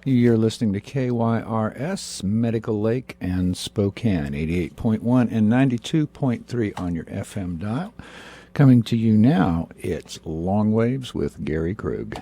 You're listening to KYRS, Medical Lake and Spokane, 88.1 and 92.3 on your FM dial. Coming to you now, it's Long Waves with Gary Krug.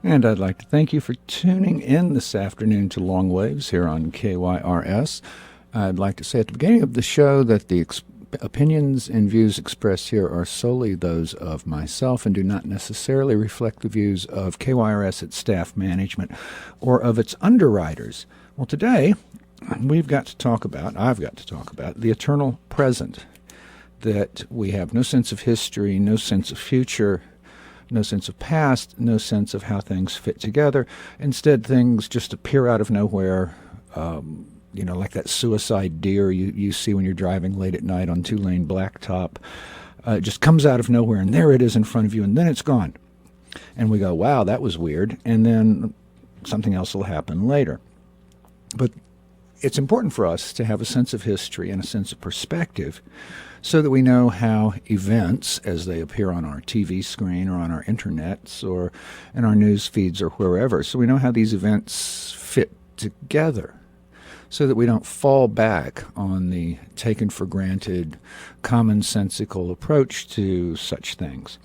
And I'd like to thank you for tuning in this afternoon to Long Waves here on KYRS. I'd like to say at the beginning of the show that the opinions and views expressed here are solely those of myself and do not necessarily reflect the views of KYRS, its staff management, or of its underwriters. Well, today I've got to talk about the eternal present, that we have no sense of history, no sense of future, no sense of past, no sense of how things fit together. Instead, things just appear out of nowhere, like that suicide deer you see when you're driving late at night on two-lane blacktop. It just comes out of nowhere, and there it is in front of you, and then it's gone. And we go, wow, that was weird, and then something else will happen later. But it's important for us to have a sense of history and a sense of perspective so that we know how events, as they appear on our TV screen or on our internets or in our news feeds or wherever, so we know how these events fit together so that we don't fall back on the taken-for-granted, commonsensical approach to such things.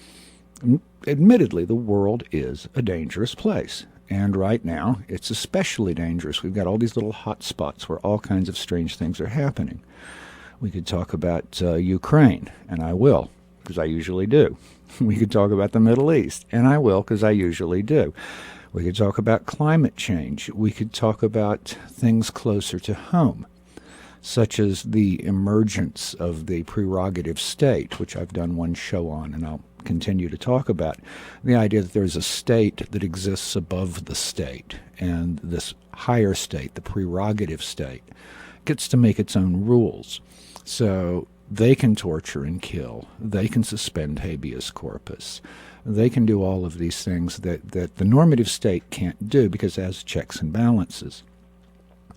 Admittedly, the world is a dangerous place. And right now, it's especially dangerous. We've got all these little hot spots where all kinds of strange things are happening. We could talk about Ukraine, and I will, because I usually do. We could talk about the Middle East, and I will, because I usually do. We could talk about climate change. We could talk about things closer to home, such as the emergence of the prerogative state, which I've done one show on, and I'll continue to talk about. The idea that there's a state that exists above the state, and this higher state, the prerogative state, gets to make its own rules. So they can torture and kill. They can suspend habeas corpus. They can do all of these things that the normative state can't do because it has checks and balances.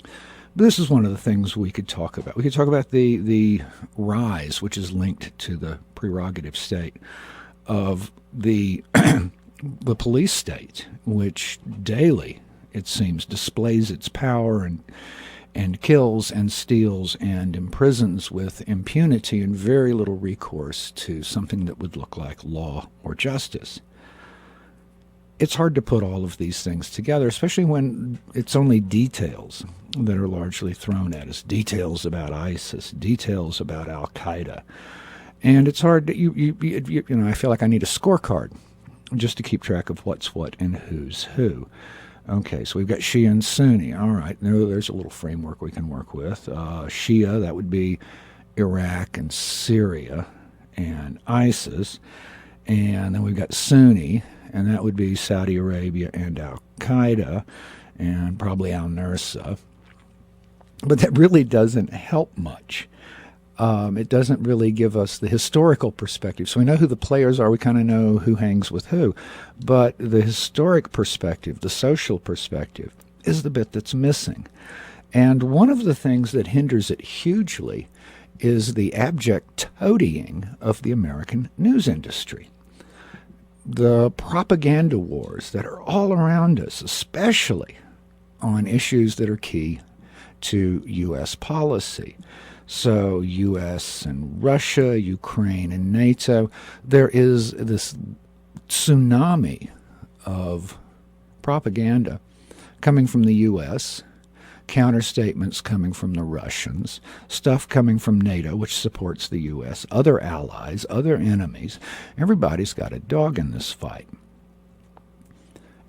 But this is one of the things we could talk about. We could talk about the rise, which is linked to the prerogative state, of the the police state, which daily, it seems, displays its power and kills and steals and imprisons with impunity and very little recourse to something that would look like law or justice. It's hard to put all of these things together, especially when it's only details that are largely thrown at us. Details about ISIS, details about Al-Qaeda. And it's hard to, I feel like I need a scorecard just to keep track of what's what and who's who. Okay, so we've got Shia and Sunni. All right, there's a little framework we can work with. Shia, that would be Iraq and Syria and ISIS. And then we've got Sunni, and that would be Saudi Arabia and Al-Qaeda and probably al-Nusra. But that really doesn't help much. It doesn't really give us the historical perspective. So we know who the players are. We kind of know who hangs with who. But the historic perspective, the social perspective, is the bit that's missing. And one of the things that hinders it hugely is the abject toadying of the American news industry. The propaganda wars that are all around us, especially on issues that are key to U.S. policy. So U.S. and Russia, Ukraine and NATO, there is this tsunami of propaganda coming from the U.S., counterstatements coming from the Russians, stuff coming from NATO, which supports the U.S., other allies, other enemies. Everybody's got a dog in this fight.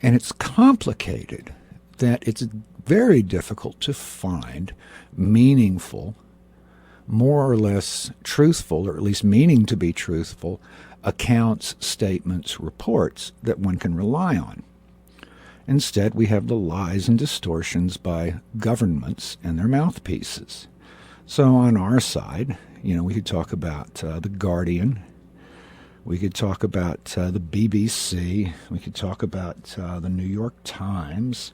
And it's complicated that it's very difficult to find meaningful, more or less truthful, or at least meaning to be truthful, accounts, statements, reports that one can rely on. Instead, we have the lies and distortions by governments and their mouthpieces. So on our side, we could talk about The Guardian. We could talk about the BBC. We could talk about the New York Times.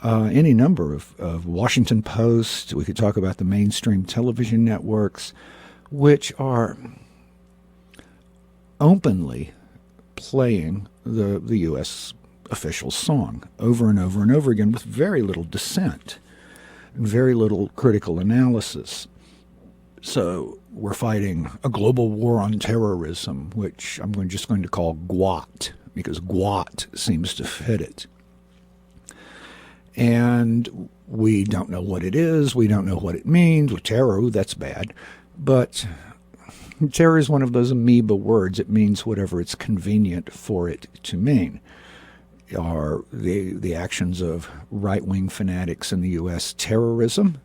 Any number of Washington Post. We could talk about the mainstream television networks, which are openly playing the U.S. official song over and over and over again with very little dissent and very little critical analysis. So we're fighting a global war on terrorism, which I'm just going to call GWAT, because GWAT seems to fit it. And we don't know what it is. We don't know what it means. Well, terror, that's bad. But terror is one of those amoeba words. It means whatever it's convenient for it to mean. Are the actions of right-wing fanatics in the U.S. terrorism?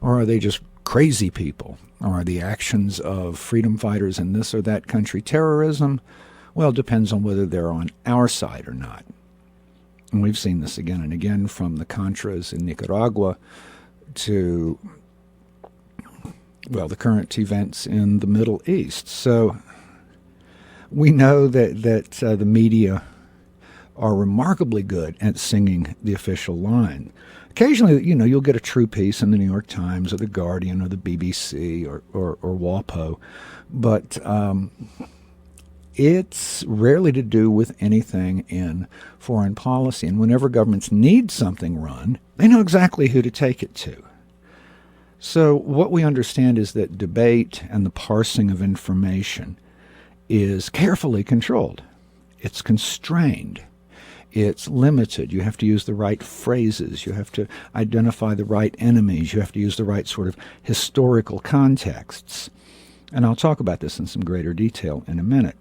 Or are they just crazy people? Or are the actions of freedom fighters in this or that country terrorism? Well, it depends on whether they're on our side or not. And we've seen this again and again, from the Contras in Nicaragua to, the current events in the Middle East. So we know that the media are remarkably good at singing the official line. Occasionally, you'll get a true piece in the New York Times or the Guardian or the BBC or WAPO, but it's rarely to do with anything in foreign policy. And whenever governments need something run, they know exactly who to take it to. So what we understand is that debate and the parsing of information is carefully controlled. It's constrained. It's limited. You have to use the right phrases. You have to identify the right enemies. You have to use the right sort of historical contexts. And I'll talk about this in some greater detail in a minute.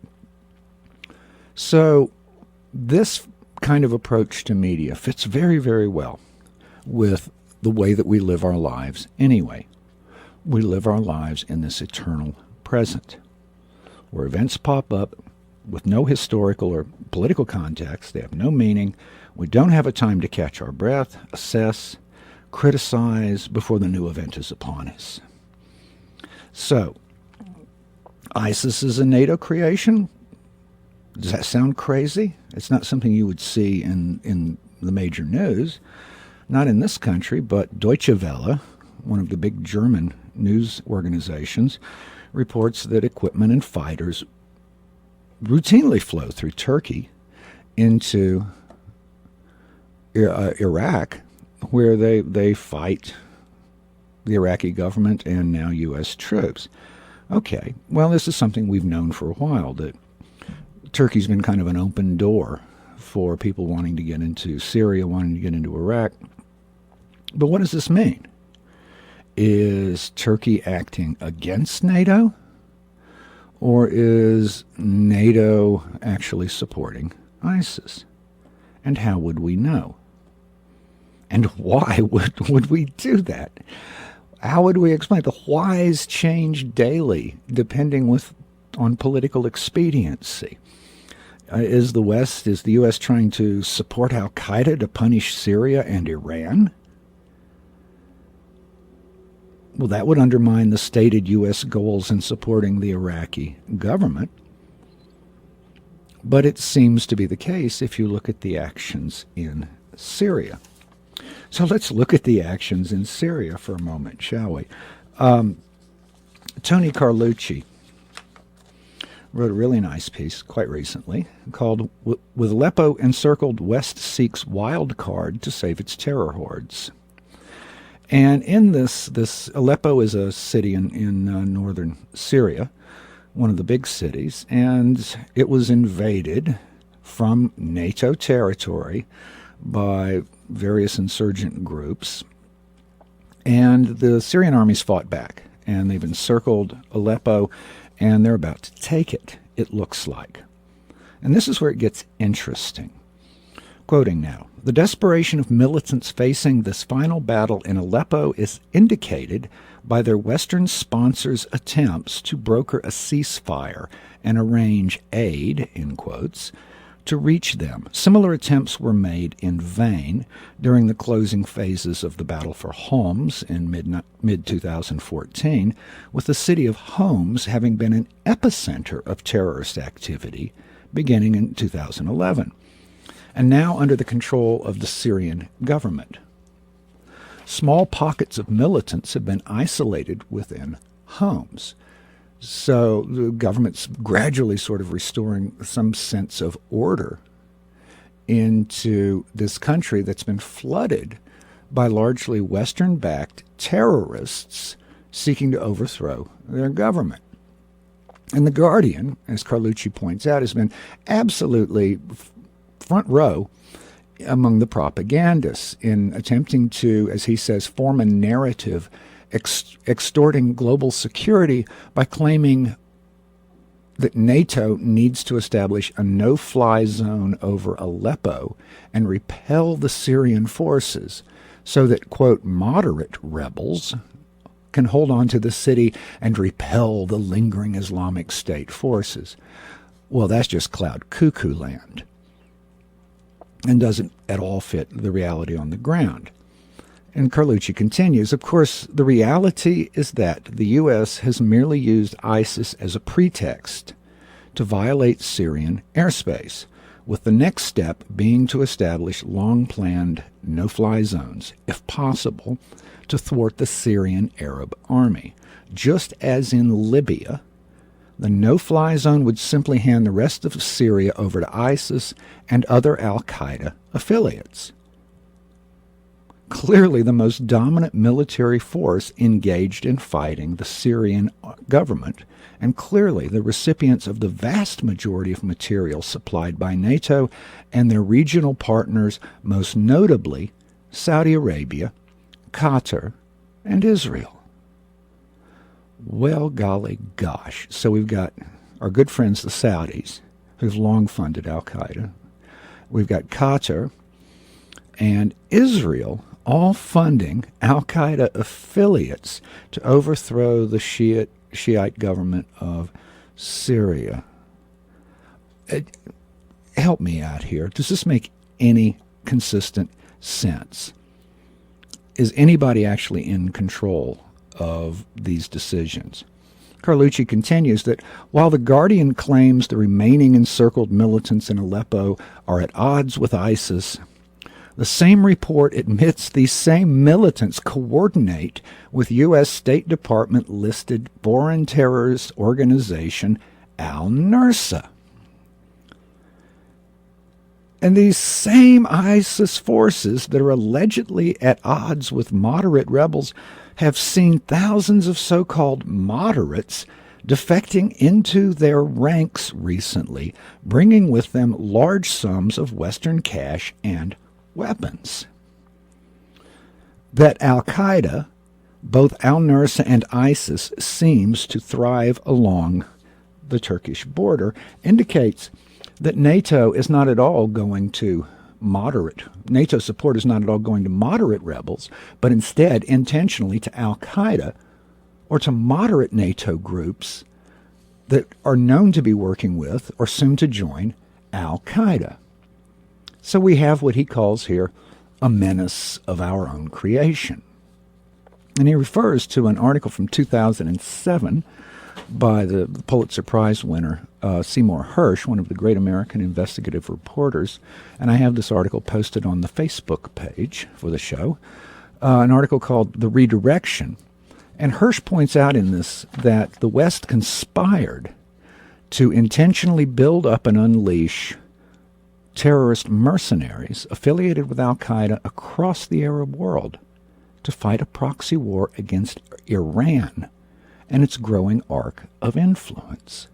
So this kind of approach to media fits very, very well with the way that we live our lives anyway. We live our lives in this eternal present, where events pop up with no historical or political context. They have no meaning. We don't have a time to catch our breath, assess, criticize before the new event is upon us. So, ISIS is a NATO creation? Does that sound crazy? It's not something you would see in the major news. Not in this country, but Deutsche Welle, one of the big German news organizations, reports that equipment and fighters routinely flow through Turkey into Iraq, where they fight the Iraqi government and now U.S. troops. Okay, well, this is something we've known for a while, that Turkey's been kind of an open door for people wanting to get into Syria, wanting to get into Iraq. But what does this mean? Is Turkey acting against NATO? Or is NATO actually supporting ISIS? And how would we know? And why would we do that? How would we explain? The whys change daily, depending on political expediency. Is the U.S. trying to support al-Qaeda to punish Syria and Iran? Well, that would undermine the stated U.S. goals in supporting the Iraqi government. But it seems to be the case if you look at the actions in Syria. So let's look at the actions in Syria for a moment, shall we? Tony Carlucci wrote a really nice piece quite recently called "With Aleppo Encircled, West Seeks Wild Card to Save Its Terror Hordes." And in this Aleppo is a city in northern Syria, one of the big cities, and it was invaded from NATO territory by various insurgent groups. And the Syrian armies fought back, and they've encircled Aleppo, and they're about to take it, it looks like. And this is where it gets interesting. Quoting now, "The desperation of militants facing this final battle in Aleppo is indicated by their Western sponsors' attempts to broker a ceasefire and arrange aid," in quotes, "to reach them. Similar attempts were made in vain during the closing phases of the battle for Homs in mid-2014, with the city of Homs having been an epicenter of terrorist activity beginning in 2011, and now under the control of the Syrian government. Small pockets of militants have been isolated within Homs." So the government's gradually sort of restoring some sense of order into this country that's been flooded by largely Western-backed terrorists seeking to overthrow their government. And The Guardian, as Carlucci points out, has been absolutely front row among the propagandists in attempting to, as he says, form a narrative extorting global security by claiming that NATO needs to establish a no-fly zone over Aleppo and repel the Syrian forces so that, quote, "moderate rebels can hold on to the city and repel the lingering Islamic State forces." Well, that's just cloud cuckoo land and doesn't at all fit the reality on the ground. And Carlucci continues, "Of course, the reality is that the U.S. has merely used ISIS as a pretext to violate Syrian airspace, with the next step being to establish long-planned no-fly zones, if possible, to thwart the Syrian Arab army. Just as in Libya, the no-fly zone would simply hand the rest of Syria over to ISIS and other al-Qaeda affiliates. Clearly the most dominant military force engaged in fighting the Syrian government, and clearly the recipients of the vast majority of material supplied by NATO and their regional partners, most notably Saudi Arabia, Qatar, and Israel." Well, golly gosh. So we've got our good friends, the Saudis, who've long funded al-Qaeda. We've got Qatar and Israel all funding al-Qaeda affiliates to overthrow the Shiite government of Syria. Help me out here. Does this make any consistent sense? Is anybody actually in control of these decisions? Carlucci continues that while The Guardian claims the remaining encircled militants in Aleppo are at odds with ISIS, the same report admits these same militants coordinate with U.S. State Department-listed foreign terrorist organization al-Nusra. And these same ISIS forces that are allegedly at odds with moderate rebels have seen thousands of so-called moderates defecting into their ranks recently, bringing with them large sums of Western cash and weapons. That al-Qaeda, both al-Nusra and ISIS, seems to thrive along the Turkish border indicates that NATO is not at all going to NATO support is not at all going to moderate rebels, but instead intentionally to al-Qaeda or to moderate NATO groups that are known to be working with or soon to join al-Qaeda. So we have what he calls here a menace of our own creation. And he refers to an article from 2007 by the Pulitzer Prize winner Seymour Hersh, one of the great American investigative reporters. And I have this article posted on the Facebook page for the show, an article called The Redirection. And Hersh points out in this that the West conspired to intentionally build up and unleash terrorist mercenaries affiliated with al-Qaeda across the Arab world to fight a proxy war against Iran and its growing arc of influence.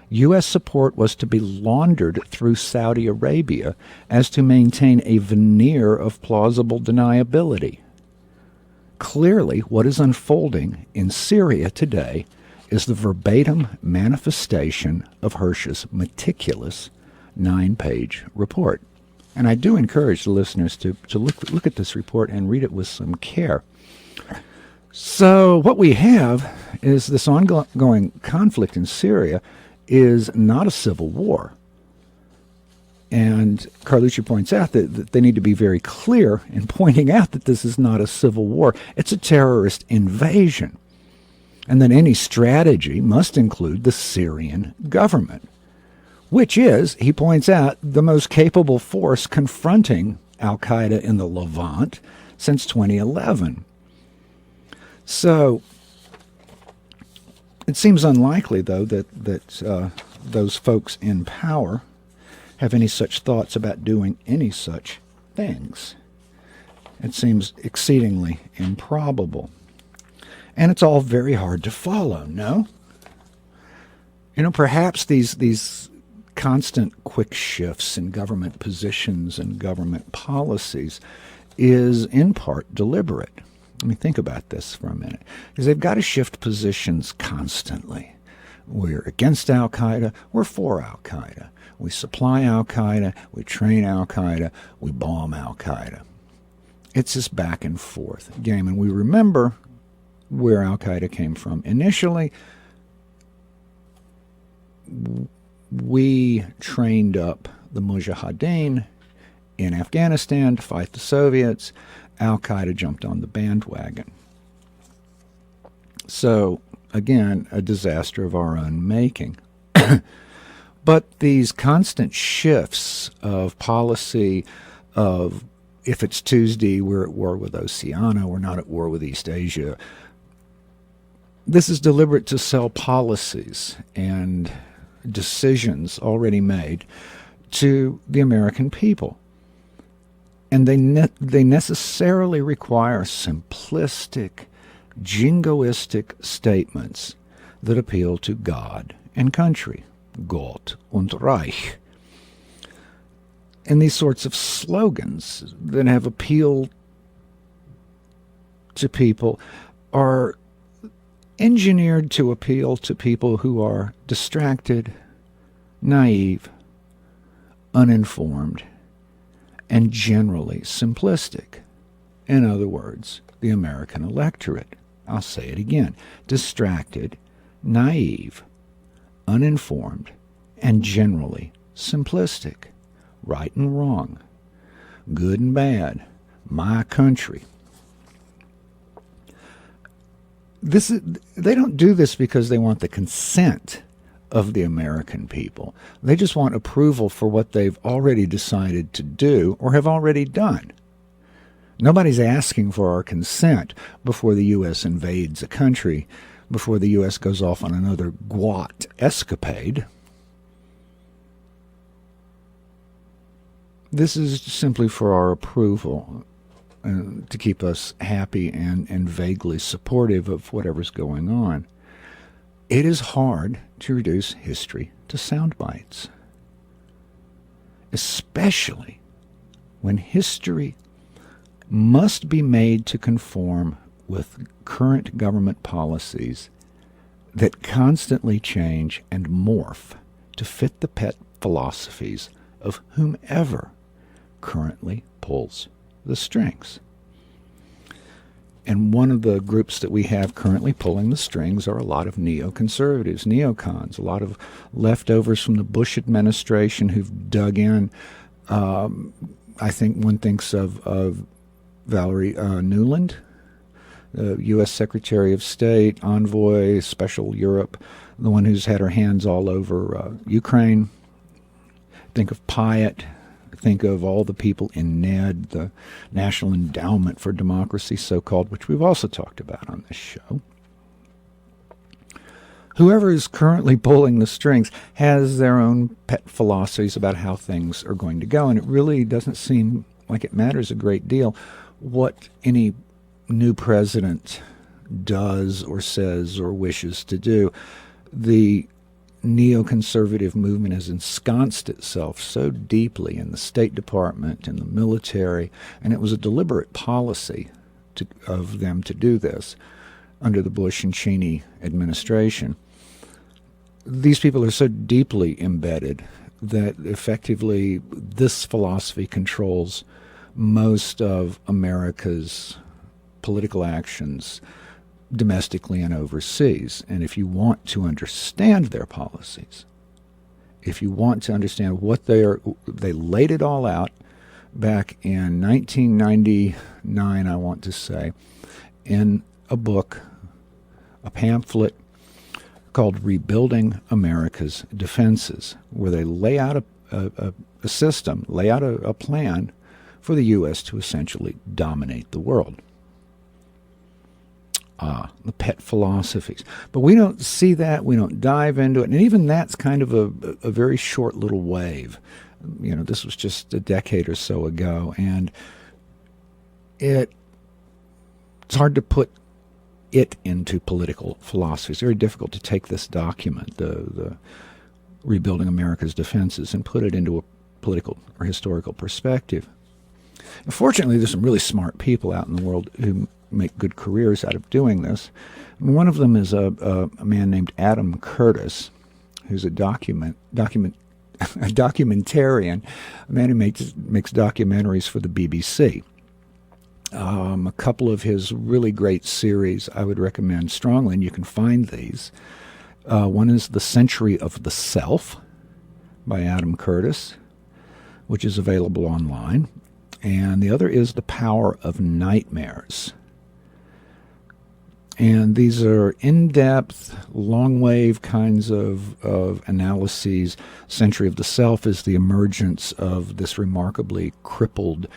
U.S. support was to be laundered through Saudi Arabia as to maintain a veneer of plausible deniability. Clearly, what is unfolding in Syria today is the verbatim manifestation of Hersh's meticulous 9-page report. And I do encourage the listeners to look at this report and read it with some care. So what we have is this ongoing conflict in Syria is not a civil war. And Carlucci points out that they need to be very clear in pointing out that this is not a civil war. It's a terrorist invasion. And that any strategy must include the Syrian government, which is, he points out, the most capable force confronting al-Qaeda in the Levant since 2011. So it seems unlikely, though, that those folks in power have any such thoughts about doing any such things. It seems exceedingly improbable. And it's all very hard to follow, no? Perhaps these constant quick shifts in government positions and government policies is in part deliberate. Let me think about this for a minute. Because they've got to shift positions constantly. We're against al-Qaeda, we're for al-Qaeda. We supply al-Qaeda, we train al-Qaeda, we bomb al-Qaeda. It's this back and forth game. And we remember where al-Qaeda came from. Initially, we trained up the Mujahideen in Afghanistan to fight the Soviets. Al-Qaeda jumped on the bandwagon. So, again, a disaster of our own making. But these constant shifts of policy of, if it's Tuesday, we're at war with Oceania, we're not at war with East Asia. This is deliberate to sell policies and decisions already made to the American people. And they necessarily require simplistic, jingoistic statements that appeal to God and country, Gott und Reich. And these sorts of slogans that have appealed to people are engineered to appeal to people who are distracted, naive, uninformed, and generally simplistic. In other words, the American electorate. I'll say it again. Distracted, naive, uninformed, and generally simplistic. Right and wrong. Good and bad. My country. They don't do this because they want the consent of the American people. They just want approval for what they've already decided to do or have already done. Nobody's asking for our consent before the U.S. invades a country, before the U.S. goes off on another GWOT escapade. This is simply for our approval, to keep us happy and vaguely supportive of whatever's going on. It is hard to reduce history to sound bites, especially when history must be made to conform with current government policies that constantly change and morph to fit the pet philosophies of whomever currently pulls the strings. And one of the groups that we have currently pulling the strings are a lot of neoconservatives, neocons, a lot of leftovers from the Bush administration who've dug in. I think one thinks of Valerie Nuland, the U.S. Secretary of State, envoy, special Europe, the one who's had her hands all over Ukraine. Think of Pyatt. Think of all the people in NED, the National Endowment for Democracy, so-called, which we've also talked about on this show. Whoever is currently pulling the strings has their own pet philosophies about how things are going to go, and it really doesn't seem like it matters a great deal what any new president does or says or wishes to do. The neoconservative movement has ensconced itself so deeply in the State Department and the military, and it was a deliberate policy of them to do this under the Bush and Cheney administration. These people are so deeply embedded that effectively this philosophy controls most of America's political actions domestically and overseas. And if you want to understand their policies, if you want to understand what they laid it all out back in 1999, I want to say, in a book, a pamphlet called Rebuilding America's Defenses, where they lay out a system, lay out a plan for the U.S. to essentially dominate the world. The pet philosophies. But we don't see that, we don't dive into it, and even that's kind of a very short little wave. This was just a decade or so ago, and it's hard to put it into political philosophy. It's very difficult to take this document, the Rebuilding America's Defenses, and put it into a political or historical perspective. Fortunately, there's some really smart people out in the world who make good careers out of doing this. One of them is a man named Adam Curtis, who's a documentarian, a man who makes documentaries for the BBC. A couple of his really great series I would recommend strongly, and you can find these. One is The Century of the Self by Adam Curtis, which is available online. And the other is The Power of Nightmares. And these are in-depth, long-wave kinds of analyses. Century of the Self is the emergence of this remarkably crippled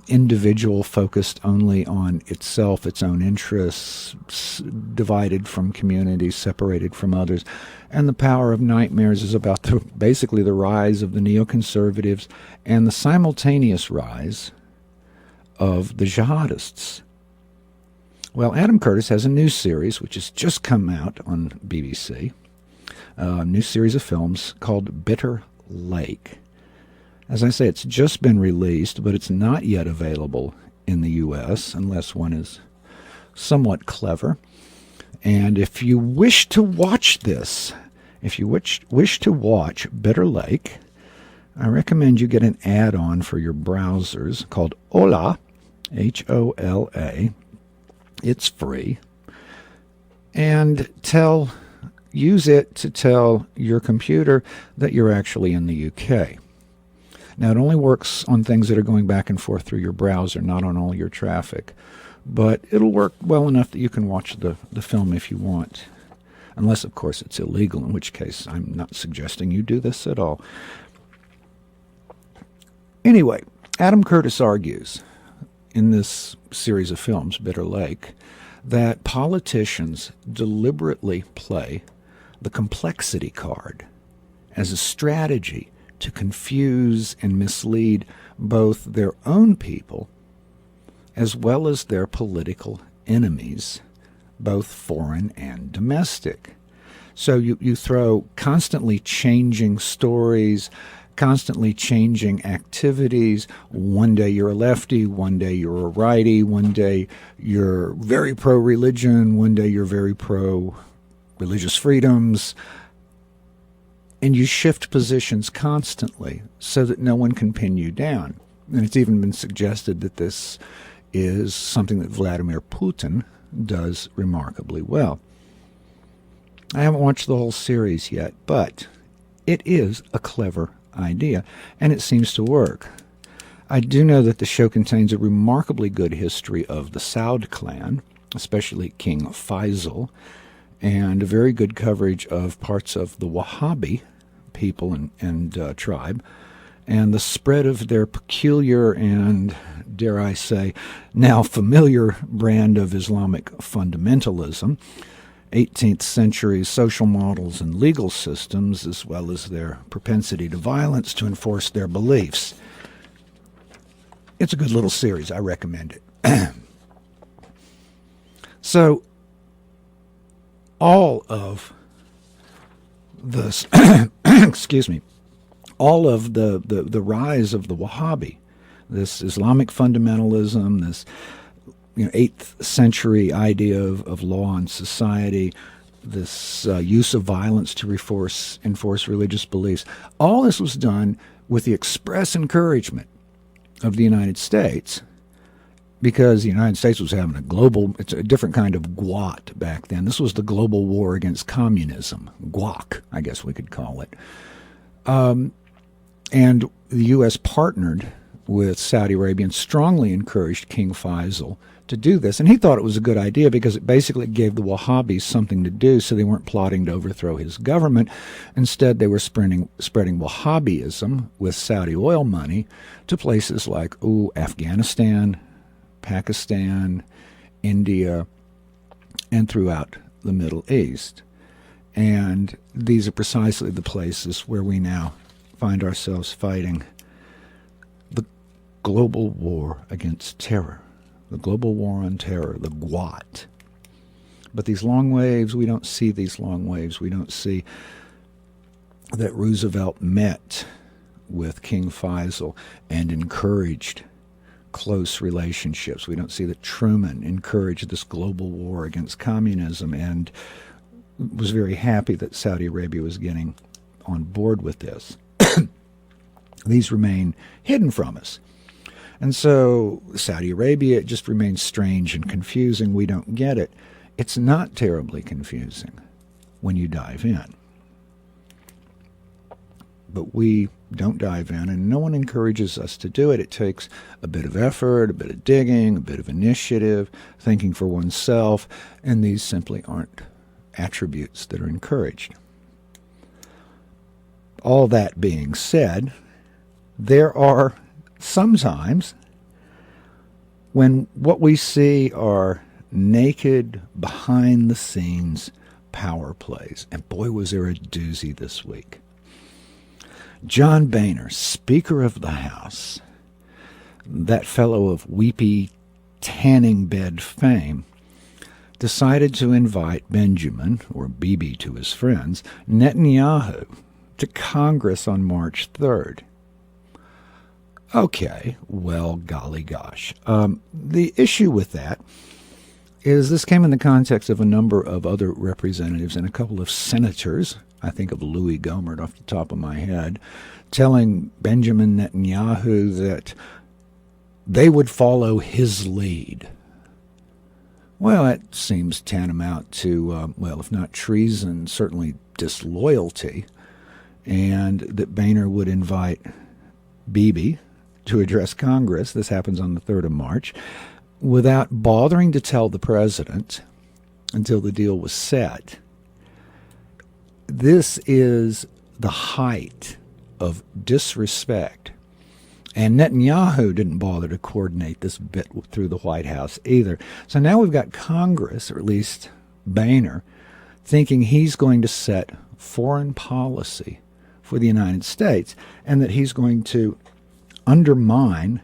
individual focused only on itself, its own interests, divided from community, separated from others. And The Power of Nightmares is about basically the rise of the neoconservatives and the simultaneous rise of the jihadists. Well, Adam Curtis has a new series, which has just come out on BBC, a new series of films called Bitter Lake. As I say, it's just been released, but it's not yet available in the U.S. unless one is somewhat clever. And if you wish to watch this, if you wish to watch Bitter Lake, I recommend you get an add-on for your browsers called Hola, H-O-L-A. It's free. And use it to tell your computer that you're actually in the UK. Now, it only works on things that are going back and forth through your browser, not on all your traffic. But it'll work well enough that you can watch the film if you want. Unless, of course, it's illegal, in which case I'm not suggesting you do this at all. Anyway, Adam Curtis argues in this series of films, Bitter Lake, that politicians deliberately play the complexity card as a strategy to confuse and mislead both their own people as well as their political enemies, both foreign and domestic. So you throw constantly changing stories, constantly changing activities. One day you're a lefty, one day you're a righty, one day you're very pro-religion, one day you're very pro-religious freedoms. And you shift positions constantly so that no one can pin you down. And it's even been suggested that this is something that Vladimir Putin does remarkably well. I haven't watched the whole series yet, but it is a clever idea, and it seems to work. I do know that the show contains a remarkably good history of the Saud clan, especially King Faisal, and a very good coverage of parts of the Wahhabi people and tribe, and the spread of their peculiar and, dare I say, now familiar brand of Islamic fundamentalism, 18th century social models and legal systems, as well as their propensity to violence to enforce their beliefs. It's a good little series. I recommend it. So, all of this, excuse me, all of the rise of the Wahhabi, this Islamic fundamentalism, this 8th century idea of law and society, this use of violence to enforce religious beliefs. All this was done with the express encouragement of the United States, because the United States was having it's a different kind of GWOT back then. This was the global war against communism, GWOC, I guess we could call it. And the U.S. partnered with Saudi Arabia and strongly encouraged King Faisal to do this. And he thought it was a good idea because it basically gave the Wahhabis something to do, so they weren't plotting to overthrow his government. Instead, they were spreading Wahhabism with Saudi oil money to places like Afghanistan, Pakistan, India, and throughout the Middle East. And these are precisely the places where we now find ourselves fighting the global war against terror. The global war on terror, the GWOT. But these long waves, we don't see these long waves. We don't see that Roosevelt met with King Faisal and encouraged close relationships. We don't see that Truman encouraged this global war against communism and was very happy that Saudi Arabia was getting on board with this. These remain hidden from us. And so Saudi Arabia, it just remains strange and confusing. We don't get it. It's not terribly confusing when you dive in. But we don't dive in, and no one encourages us to do it. It takes a bit of effort, a bit of digging, a bit of initiative, thinking for oneself, and these simply aren't attributes that are encouraged. All that being said, there are sometimes when what we see are naked, behind-the-scenes power plays. And boy, was there a doozy this week. John Boehner, Speaker of the House, that fellow of weepy tanning bed fame, decided to invite Benjamin, or Bibi to his friends, Netanyahu, to Congress on March 3rd. Okay, well, golly gosh. The issue with that is this came in the context of a number of other representatives and a couple of senators, I think of Louis Gohmert off the top of my head, telling Benjamin Netanyahu that they would follow his lead. Well, that seems tantamount to, if not treason, certainly disloyalty, and that Boehner would invite Bibi to address Congress, this happens on the 3rd of March, without bothering to tell the president until the deal was set. This is the height of disrespect. And Netanyahu didn't bother to coordinate this bit through the White House either. So now we've got Congress, or at least Boehner, thinking he's going to set foreign policy for the United States and that he's going to undermine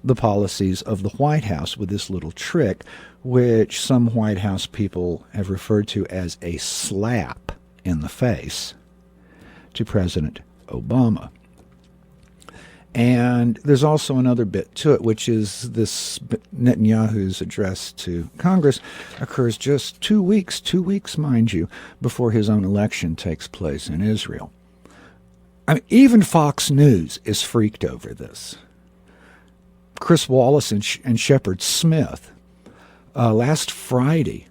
the policies of the White House with this little trick, which some White House people have referred to as a slap in the face to President Obama. And there's also another bit to it, which is this Netanyahu's address to Congress occurs just 2 weeks, mind you, before his own election takes place in Israel. I mean, even Fox News is freaked over this. Chris Wallace and Shepard Smith last Friday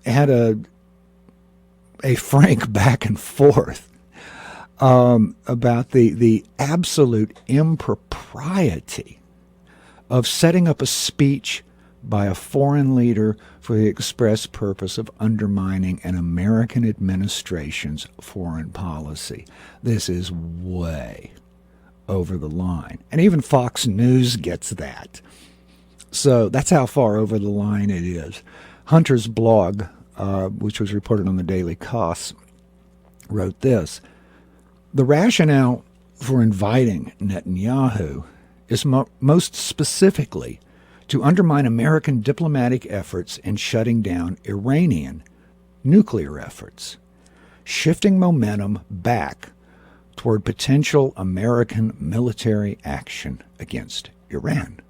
had a frank back and forth about the absolute impropriety of setting up a speech by a foreign leader for the express purpose of undermining an American administration's foreign policy. This is way over the line. And even Fox News gets that. So that's how far over the line it is. Hunter's blog, which was reported on the Daily Kos, wrote this: the rationale for inviting Netanyahu is most specifically to undermine American diplomatic efforts in shutting down Iranian nuclear efforts, shifting momentum back toward potential American military action against Iran.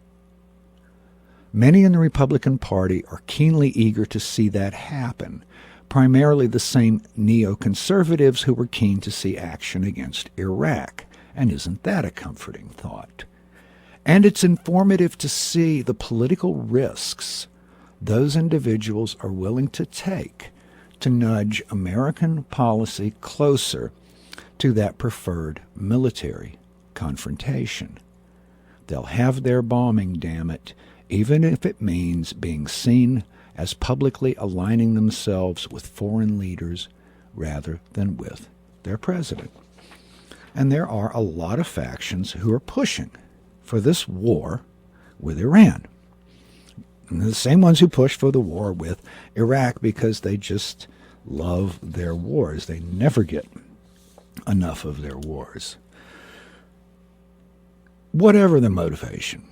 Many in the Republican Party are keenly eager to see that happen, primarily the same neoconservatives who were keen to see action against Iraq. And isn't that a comforting thought? And it's informative to see the political risks those individuals are willing to take to nudge American policy closer to that preferred military confrontation. They'll have their bombing, damn it, even if it means being seen as publicly aligning themselves with foreign leaders rather than with their president. And there are a lot of factions who are pushing for this war with Iran. And the same ones who push for the war with Iraq because they just love their wars. They never get enough of their wars. Whatever the motivation,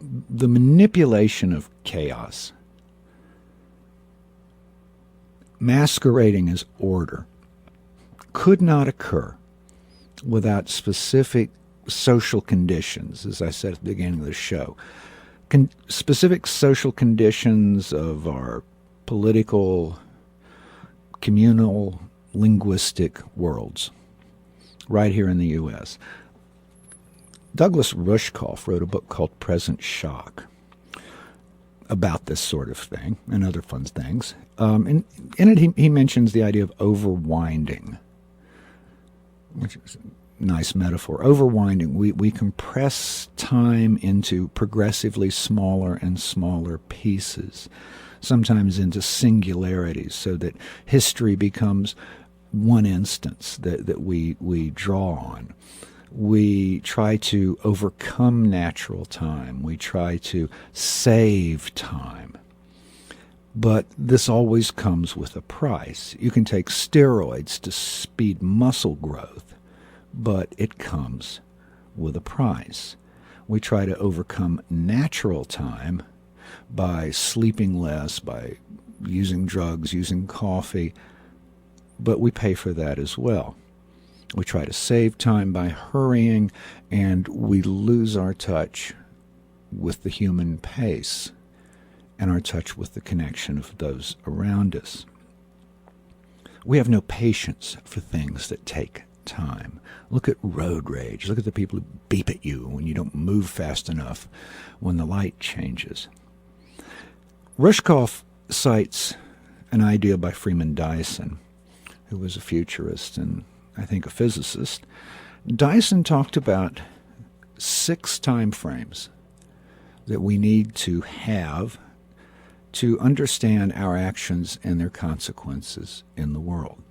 the manipulation of chaos, masquerading as order, could not occur without specific social conditions, as I said at the beginning of the show. Specific social conditions of our political, communal, linguistic worlds, right here in the U.S. Douglas Rushkoff wrote a book called Present Shock about this sort of thing and other fun things. In it, he mentions the idea of overwinding, which is a nice metaphor. Overwinding, we compress time into progressively smaller and smaller pieces, sometimes into singularities, so that history becomes one instance that we draw on. We try to overcome natural time. We try to save time. But this always comes with a price. You can take steroids to speed muscle growth, but it comes with a price. We try to overcome natural time by sleeping less, by using drugs, using coffee, but we pay for that as well. We try to save time by hurrying, and we lose our touch with the human pace and our touch with the connection of those around us. We have no patience for things that take time. Look at road rage. Look at the people who beep at you when you don't move fast enough when the light changes. Rushkoff cites an idea by Freeman Dyson, who was a futurist and I think a physicist. Dyson talked about 6 time frames that we need to have to understand our actions and their consequences in the world.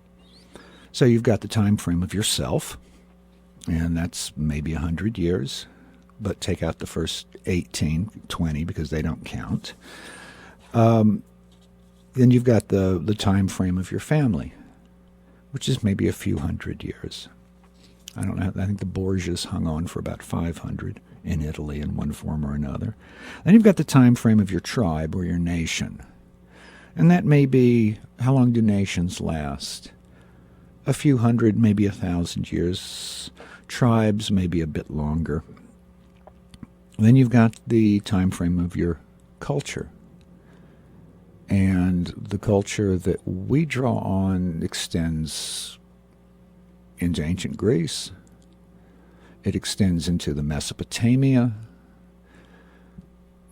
So you've got the time frame of yourself, and that's maybe 100 years, but take out the first 18, 20 because they don't count. Then you've got the time frame of your family, which is maybe a few hundred years. I don't know. I think the Borgias hung on for about 500 in Italy in one form or another. Then you've got the time frame of your tribe or your nation. And that may be, how long do nations last? A few hundred, maybe 1,000 years. Tribes, maybe a bit longer. Then you've got the time frame of your culture. And the culture that we draw on extends into ancient Greece. It extends into the Mesopotamia.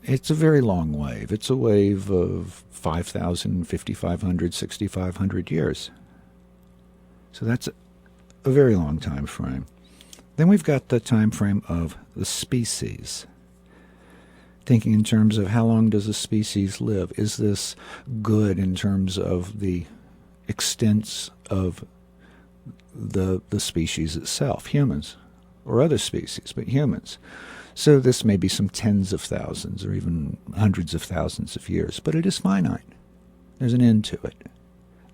It's a very long wave. It's a wave of 5,000, 5,500, 6,500 years. So that's a very long time frame. Then we've got the time frame of the species. Thinking in terms of how long does a species live? Is this good in terms of the extent of the species itself, humans, or other species, but humans? So this may be some tens of thousands or even hundreds of thousands of years, but it is finite. There's an end to it.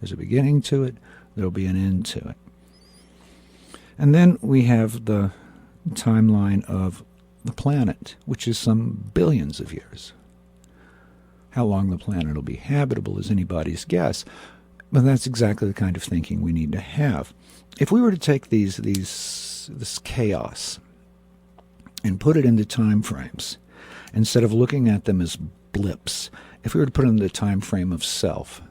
There's a beginning to it. There'll be an end to it. And then we have the timeline of the planet, which is some billions of years. How long the planet will be habitable is anybody's guess, but that's exactly the kind of thinking we need to have. If we were to take this chaos and put it into time frames, instead of looking at them as blips if we were to put it in the time frame of self,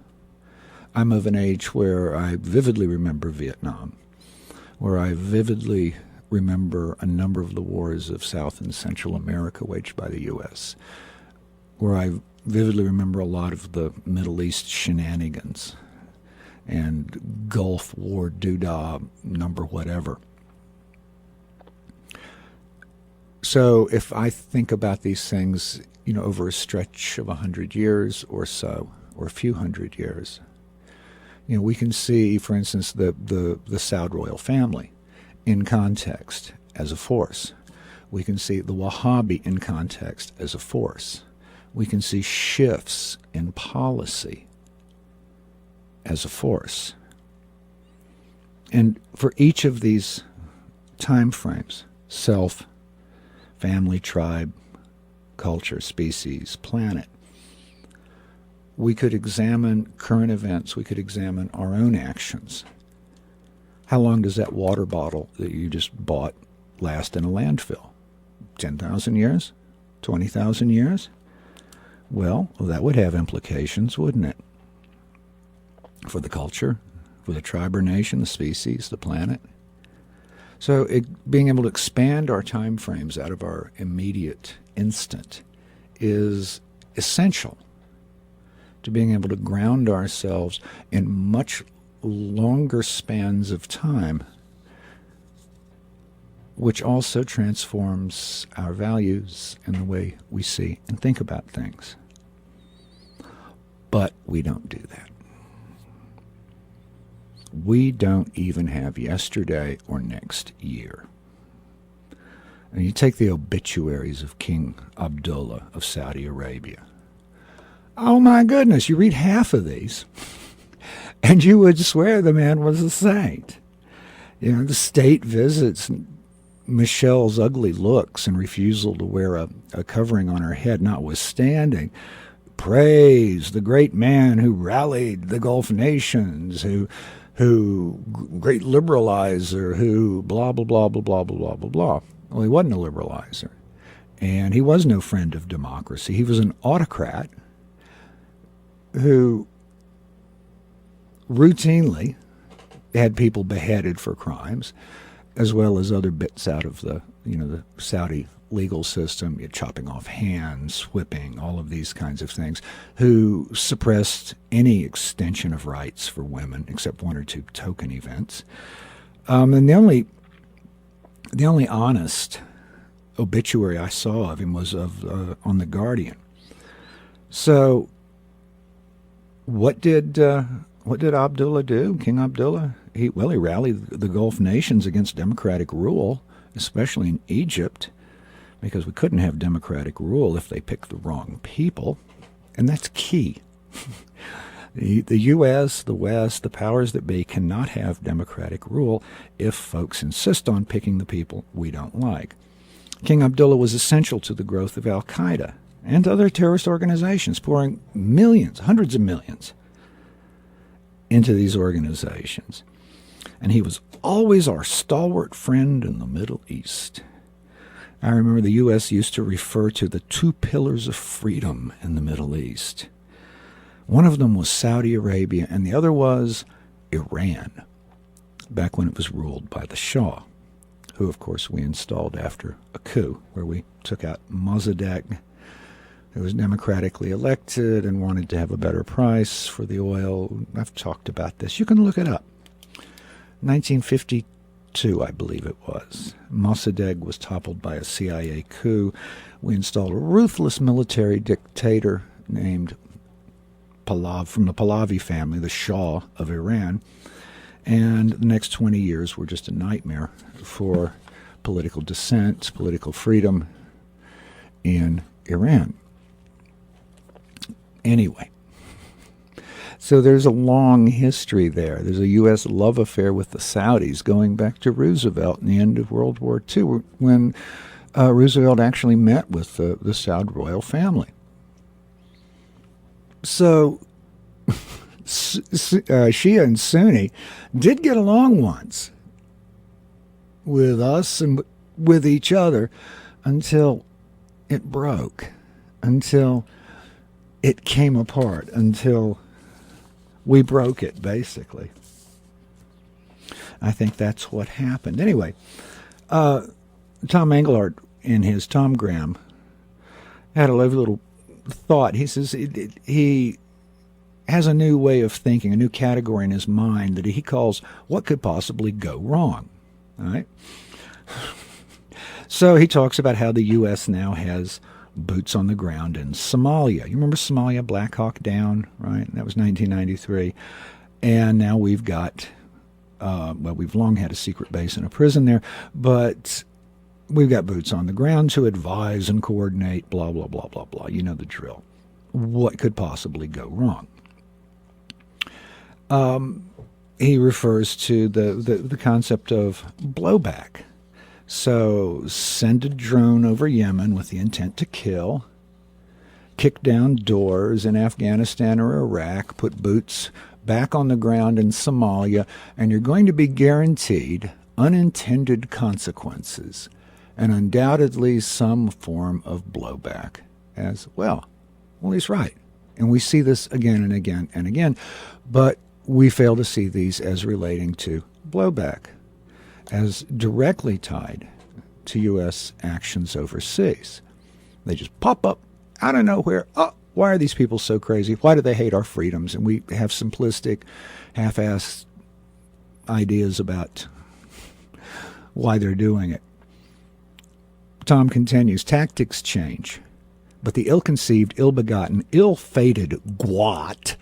I'm of an age where I vividly remember Vietnam, where I vividly remember a number of the wars of South and Central America waged by the U.S., where I vividly remember a lot of the Middle East shenanigans and Gulf War doodah number whatever. So if I think about these things, over a stretch of 100 years or so, or a few hundred years, we can see, for instance, the Saud royal family in context as a force. We can see the Wahhabi in context as a force. We can see shifts in policy as a force. And for each of these time frames, self, family, tribe, culture, species, planet, we could examine current events. We could examine our own actions. How long does that water bottle that you just bought last in a landfill? 10,000 years? 20,000 years? Well, that would have implications, wouldn't it? For the culture, for the tribe or nation, the species, the planet. So being able to expand our time frames out of our immediate instant is essential to being able to ground ourselves in much longer spans of time, which also transforms our values and the way we see and think about things. But we don't do that. We don't even have yesterday or next year. And you take the obituaries of King Abdullah of Saudi Arabia. Oh my goodness, you read half of these, and you would swear the man was a saint. The state visits Michelle's ugly looks and refusal to wear a covering on her head notwithstanding, praise the great man who rallied the Gulf nations, who great liberalizer, who blah, blah, blah, blah, blah, blah, blah, blah. Well, he wasn't a liberalizer, and he was no friend of democracy. He was an autocrat who routinely had people beheaded for crimes, as well as other bits out of the Saudi legal system, chopping off hands, whipping, all of these kinds of things, who suppressed any extension of rights for women, except one or two token events. And the only honest obituary I saw of him was on The Guardian. So what did Abdullah do, King Abdullah? He rallied the Gulf nations against democratic rule, especially in Egypt, because we couldn't have democratic rule if they picked the wrong people, and that's key. The U.S., the West, the powers that be cannot have democratic rule if folks insist on picking the people we don't like. King Abdullah was essential to the growth of al-Qaeda and other terrorist organizations, pouring millions, hundreds of millions into these organizations. And he was always our stalwart friend in the Middle East. I remember the U.S. used to refer to the two pillars of freedom in the Middle East. One of them was Saudi Arabia, and the other was Iran, back when it was ruled by the Shah, who, of course, we installed after a coup, where we took out Mossadegh, who was democratically elected and wanted to have a better price for the oil. I've talked about this. You can look it up. 1952, I believe it was. Mossadegh was toppled by a CIA coup. We installed a ruthless military dictator named from the Pahlavi family, the Shah of Iran. And the next 20 years were just a nightmare for political dissent, political freedom in Iran. Anyway, so there's a long history there. There's a U.S. love affair with the Saudis going back to Roosevelt and the end of World War II, when Roosevelt actually met with the Saud royal family. So Shia and Sunni did get along once with us and with each other until it broke, until it came apart until we broke it, basically. I think that's what happened. Anyway, Tom Englehart in his Tom Graham had a lovely little thought. He says he has a new way of thinking, a new category in his mind that he calls what could possibly go wrong. All right? So he talks about how the U.S. now has boots on the ground in Somalia. You remember Somalia, Black Hawk Down, right? That was 1993. And now we've got, we've long had a secret base and a prison there, but we've got boots on the ground to advise and coordinate, blah, blah, blah, blah, blah. You know the drill. What could possibly go wrong? He refers to the concept of blowback. So send a drone over Yemen with the intent to kill, kick down doors in Afghanistan or Iraq, put boots back on the ground in Somalia, and you're going to be guaranteed unintended consequences and undoubtedly some form of blowback as well. Well, he's right. And we see this again and again and again, but we fail to see these as relating to blowback, as directly tied to U.S. actions overseas. They just pop up out of nowhere. Oh, why are these people so crazy? Why do they hate our freedoms? And we have simplistic, half-assed ideas about why they're doing it. Tom continues, tactics change, but the ill-conceived, ill-begotten, ill-fated GWOT,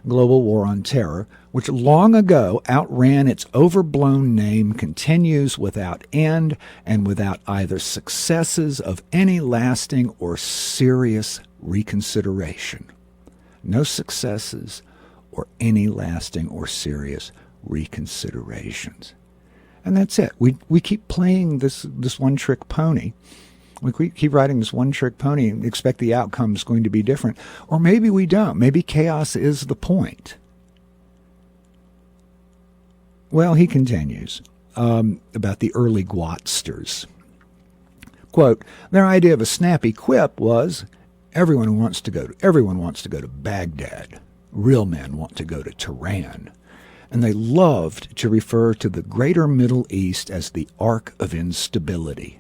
global war on terror, which long ago outran its overblown name, continues without end and without either successes of any lasting or serious reconsideration. No successes or any lasting or serious reconsiderations. And that's it. We keep playing this one-trick pony. We keep riding this one-trick pony and expect the outcome is going to be different. Or maybe we don't. Maybe chaos is the point. Well, he continues about the early Gwotsters. Quote, their idea of a snappy quip was, everyone wants to go to Baghdad. Real men want to go to Tehran. And they loved to refer to the greater Middle East as the Ark of Instability.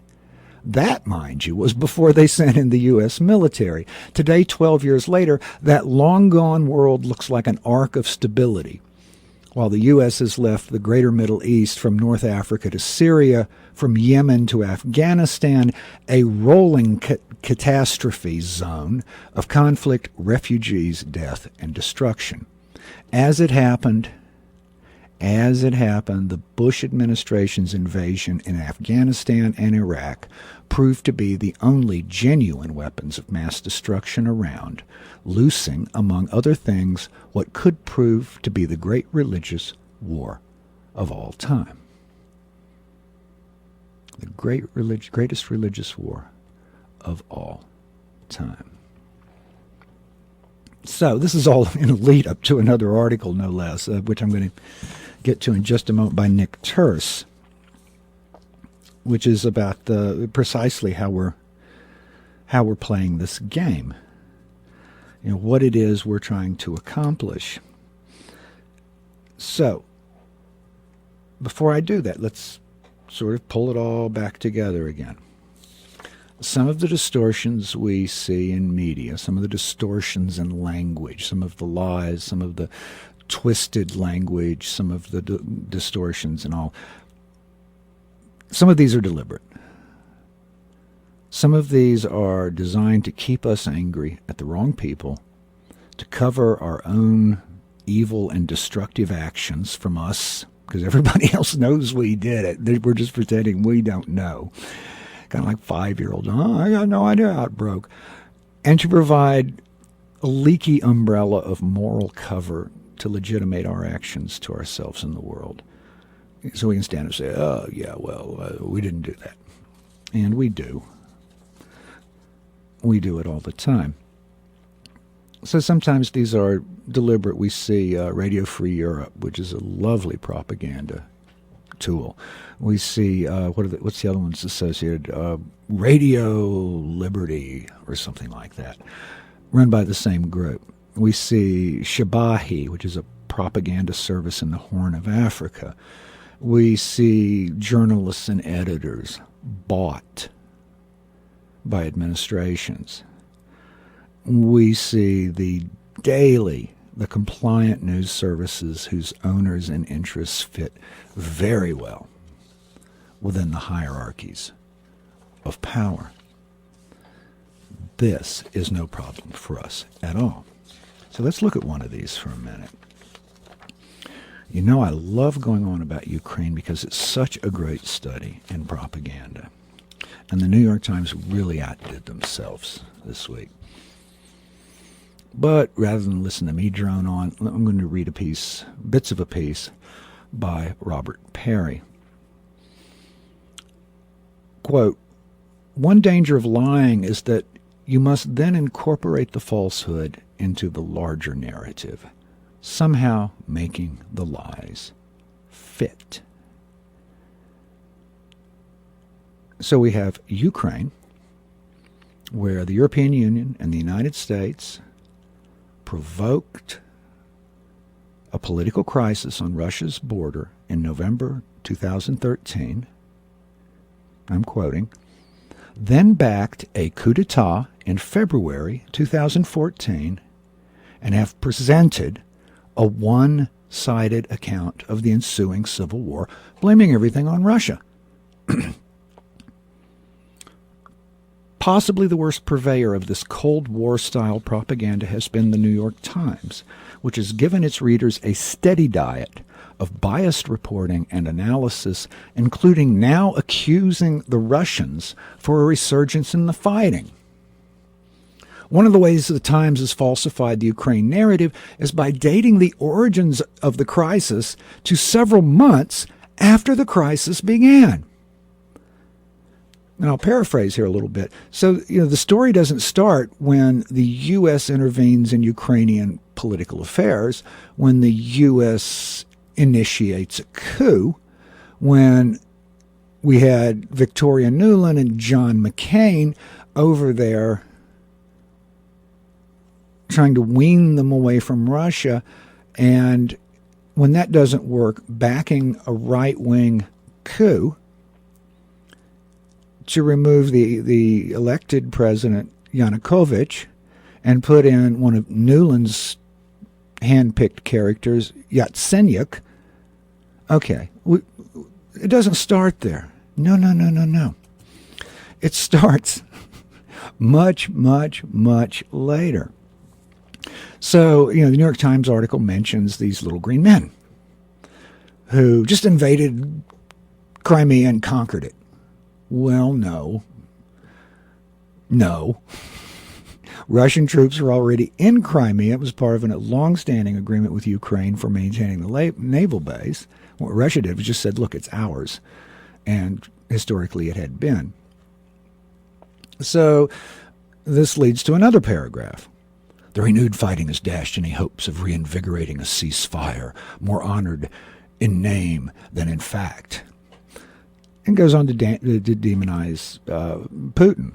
That, mind you, was before they sent in the U.S. military. Today, 12 years later, that long-gone world looks like an ark of stability. While the U.S. has left the greater Middle East from North Africa to Syria, from Yemen to Afghanistan, a rolling catastrophe zone of conflict, refugees, death, and destruction. As it happened, the Bush administration's invasion in Afghanistan and Iraq proved to be the only genuine weapons of mass destruction around, loosing, among other things, what could prove to be the great religious war of all time. The greatest religious war of all time. So this is all in a lead up to another article, no less, which I'm going to get to in just a moment, by Nick Terse, which is about precisely how we're playing this game. You know, what it is we're trying to accomplish. So, before I do that, let's sort of pull it all back together again. Some of the distortions we see in media, some of the distortions in language, some of the lies, some of the twisted language, some of the distortions and all, some of these are deliberate. Some of these are designed to keep us angry at the wrong people, to cover our own evil and destructive actions from us, because everybody else knows we did it. We're just pretending we don't know. Kind of like 5-year-olds. Oh, I got no idea how it broke. And to provide a leaky umbrella of moral cover to legitimate our actions to ourselves and the world. So we can stand and say, oh, yeah, well, we didn't do that. And we do. We do it all the time. So sometimes these are deliberate. We see Radio Free Europe, which is a lovely propaganda tool. We see, what's the other ones associated? Radio Liberty or something like that. run by the same group. We see Shabahi, which is a propaganda service in the Horn of Africa. We see journalists and editors bought by administrations. We see the compliant news services whose owners and interests fit very well within the hierarchies of power. This is no problem for us at all. So let's look at one of these for a minute. You know, I love going on about Ukraine because it's such a great study in propaganda. And the New York Times really outdid themselves this week. But rather than listen to me drone on, I'm going to read bits of a piece by Robert Perry. Quote, "One danger of lying is that you must then incorporate the falsehood into the larger narrative, somehow making the lies fit." So we have Ukraine, where the European Union and the United States provoked a political crisis on Russia's border in November 2013. I'm quoting, then backed a coup d'etat in February 2014 and have presented a one-sided account of the ensuing civil war, blaming everything on Russia. Possibly the worst purveyor of this Cold War-style propaganda has been the New York Times, which has given its readers a steady diet of biased reporting and analysis, including now accusing the Russians for a resurgence in the fighting. One of the ways the Times has falsified the Ukraine narrative is by dating the origins of the crisis to several months after the crisis began. And I'll paraphrase here a little bit. So, the story doesn't start when the U.S. intervenes in Ukrainian political affairs, when the U.S. initiates a coup, when we had Victoria Nuland and John McCain over there trying to wean them away from Russia, and when that doesn't work, backing a right-wing coup to remove the elected president, Yanukovych, and put in one of Nuland's hand-picked characters, Yatsenyuk. Okay, it doesn't start there. No. It starts much, much, much later. So, the New York Times article mentions these little green men who just invaded Crimea and conquered it. Well, no. Russian troops were already in Crimea. It was part of a long-standing agreement with Ukraine for maintaining the naval base. What Russia did was just said, look, it's ours. And historically it had been. So this leads to another paragraph. The renewed fighting is dashed any hopes of reinvigorating a ceasefire, more honored in name than in fact. And goes on to demonize Putin.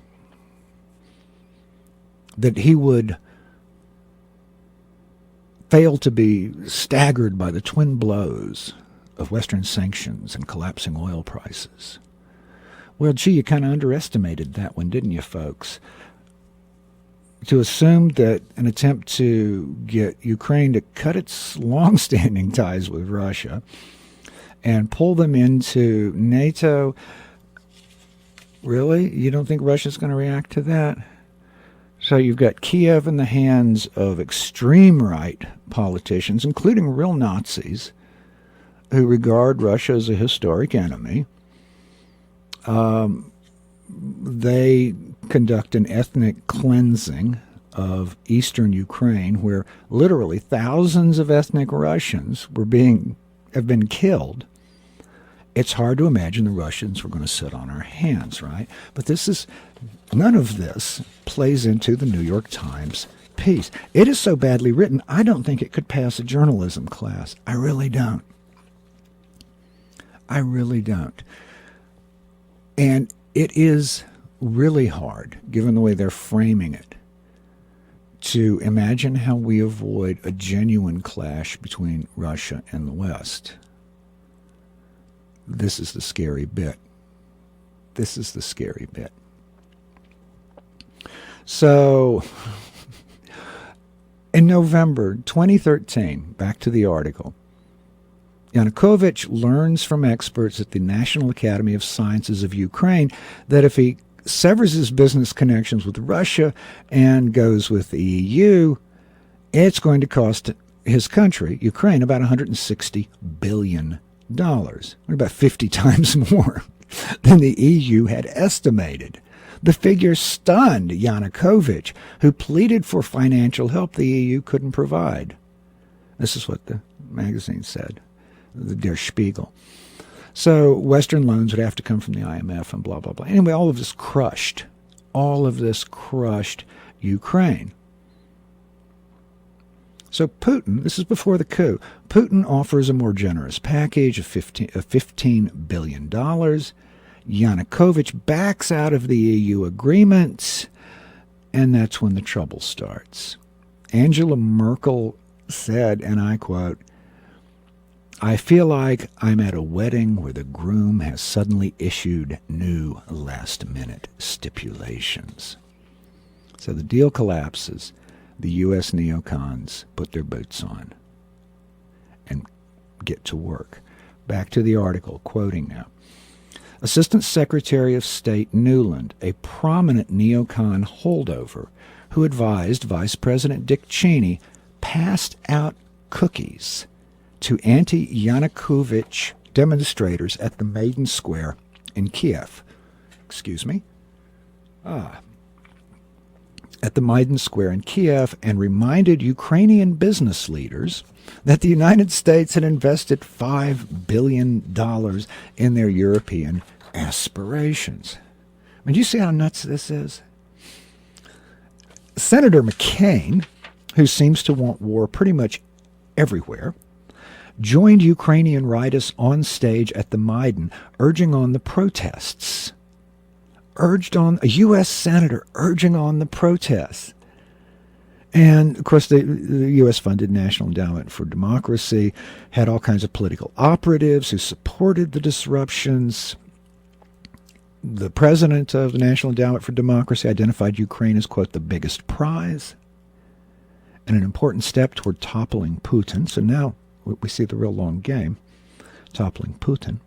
That he would fail to be staggered by the twin blows of Western sanctions and collapsing oil prices. Well, gee, you kind of underestimated that one, didn't you, folks? To assume that an attempt to get Ukraine to cut its long-standing ties with Russia and pull them into NATO, really? You don't think Russia's going to react to that? So you've got Kiev in the hands of extreme right politicians, including real Nazis, who regard Russia as a historic enemy. They conduct an ethnic cleansing of eastern Ukraine, where literally thousands of ethnic Russians have been killed. It's hard to imagine the Russians were going to sit on our hands, right? But none of this plays into the New York Times piece. It is so badly written, I don't think it could pass a journalism class. I really don't. And it is really hard, given the way they're framing it, to imagine how we avoid a genuine clash between Russia and the West. This is the scary bit. This is the scary bit. So, in November 2013, back to the article, Yanukovych learns from experts at the National Academy of Sciences of Ukraine that if he severs his business connections with Russia and goes with the EU, it's going to cost his country, Ukraine, about $160 billion, about 50 times more than the EU had estimated. The figure stunned Yanukovych, who pleaded for financial help the EU couldn't provide. This is what the magazine said, the Der Spiegel. So Western loans would have to come from the IMF and blah, blah, blah. Anyway, all of this crushed Ukraine. So Putin, this is before the coup, Putin offers a more generous package of $15 billion. Yanukovych backs out of the EU agreement, and that's when the trouble starts. Angela Merkel said, and I quote, "I feel like I'm at a wedding where the groom has suddenly issued new last-minute stipulations." So the deal collapses. The U.S. neocons put their boots on and get to work. Back to the article, quoting now. Assistant Secretary of State Nuland, a prominent neocon holdover who advised Vice President Dick Cheney, passed out cookies to anti-Yanukovych demonstrators at the Maidan Square in Kiev. At the Maidan Square in Kiev, and reminded Ukrainian business leaders that the United States had invested $5 billion in their European aspirations. I mean, do you see how nuts this is? Senator McCain, who seems to want war pretty much everywhere, joined Ukrainian rightists on stage at the Maidan, urging on the protests. A U.S. senator urging on the protests. And, of course, the U.S.-funded National Endowment for Democracy had all kinds of political operatives who supported the disruptions. The president of the National Endowment for Democracy identified Ukraine as, quote, the biggest prize and an important step toward toppling Putin. So now we see the real long game, toppling Putin.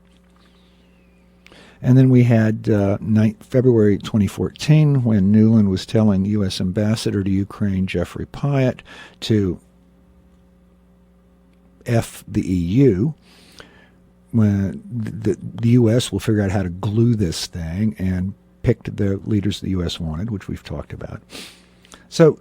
And then we had February 2014, when Nuland was telling U.S. Ambassador to Ukraine, Jeffrey Pyatt, to F the EU, when the U.S. will figure out how to glue this thing, and picked the leaders the U.S. wanted, which we've talked about. So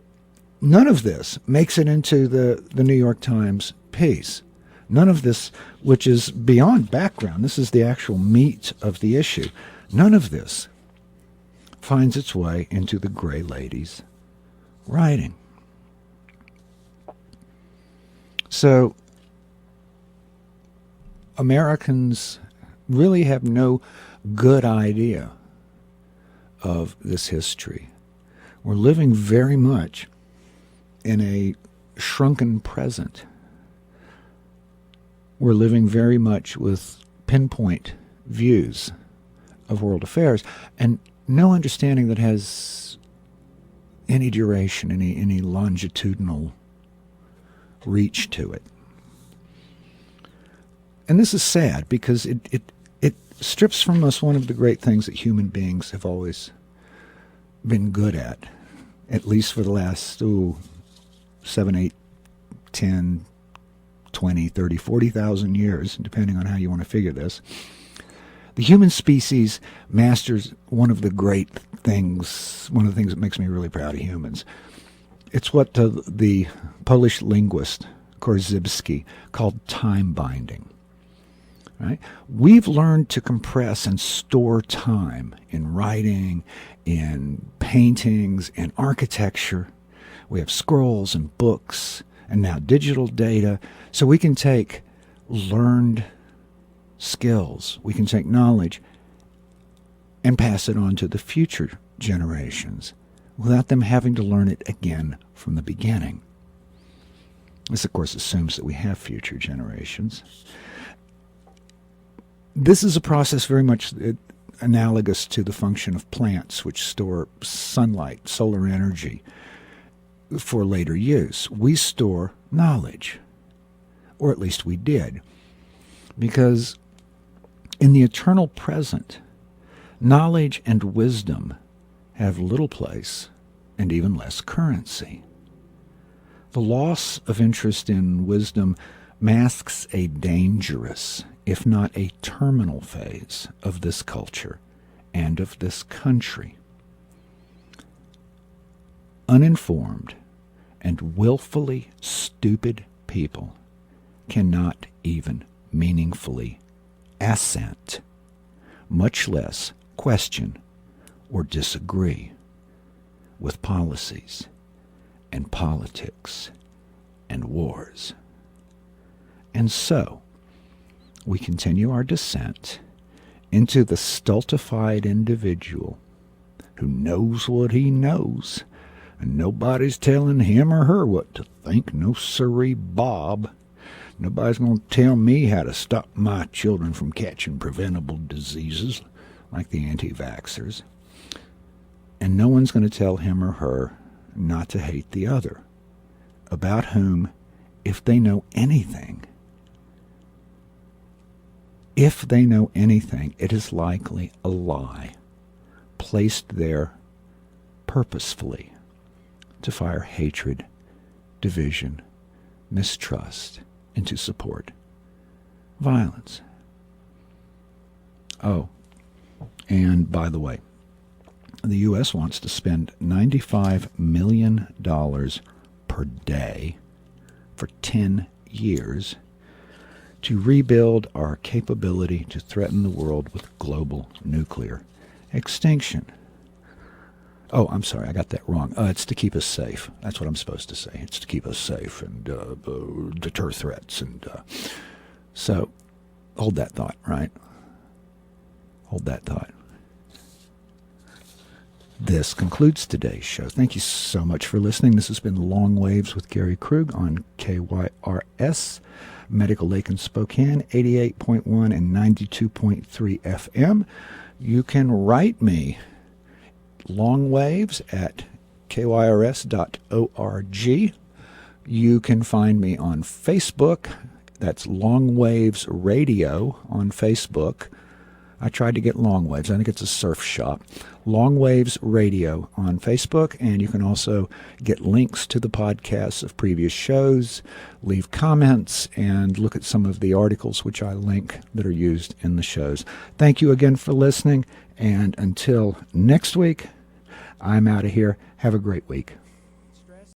none of this makes it into the New York Times piece. None of this, which is beyond background, this is the actual meat of the issue. None of this finds its way into the Gray Lady's writing. So Americans really have no good idea of this history. We're living very much in a shrunken present. We're living very much with pinpoint views of world affairs and no understanding that has any duration, any longitudinal reach to it. And this is sad because it strips from us one of the great things that human beings have always been good at least for the last 7, 8, 10, 20, 30, 40,000 years, depending on how you want to figure this. The human species masters one of the things that makes me really proud of humans. It's what the Polish linguist Korzybski called time binding. Right? We've learned to compress and store time in writing, in paintings, in architecture. We have scrolls and books, and now digital data, so we can take learned skills, we can take knowledge, and pass it on to the future generations. without them having to learn it again from the beginning. This, of course, assumes that we have future generations. This is a process very much analogous to the function of plants, which store sunlight, solar energy, for later use. We store knowledge, or at least we did, because in the eternal present, knowledge and wisdom have little place and even less currency. The loss of interest in wisdom masks a dangerous, if not a terminal phase of this culture and of this country. Uninformed and willfully stupid people cannot even meaningfully assent, much less question or disagree with policies and politics and wars. And so, we continue our descent into the stultified individual who knows what he knows, and nobody's telling him or her what to think. No siree, Bob. Nobody's going to tell me how to stop my children from catching preventable diseases like the anti-vaxxers. And no one's going to tell him or her not to hate the other, about whom, if they know anything, it is likely a lie placed there purposefully to fire hatred, division, mistrust, and to support violence. Oh, and by the way, the U.S. wants to spend $95 million per day for 10 years to rebuild our capability to threaten the world with global nuclear extinction. Oh, I'm sorry, I got that wrong. It's to keep us safe. That's what I'm supposed to say. It's to keep us safe and deter threats. And so, hold that thought, right? Hold that thought. This concludes today's show. Thank you so much for listening. This has been Long Waves with Gary Krug on KYRS, Medical Lake in Spokane, 88.1 and 92.3 FM. You can write me longwaves at kyrs.org. You can find me on Facebook. That's Longwaves Radio on Facebook. I tried to get Longwaves. I think it's a surf shop. Longwaves Radio on Facebook. And you can also get links to the podcasts of previous shows, leave comments, and look at some of the articles which I link that are used in the shows. Thank you again for listening. And until next week, I'm out of here. Have a great week.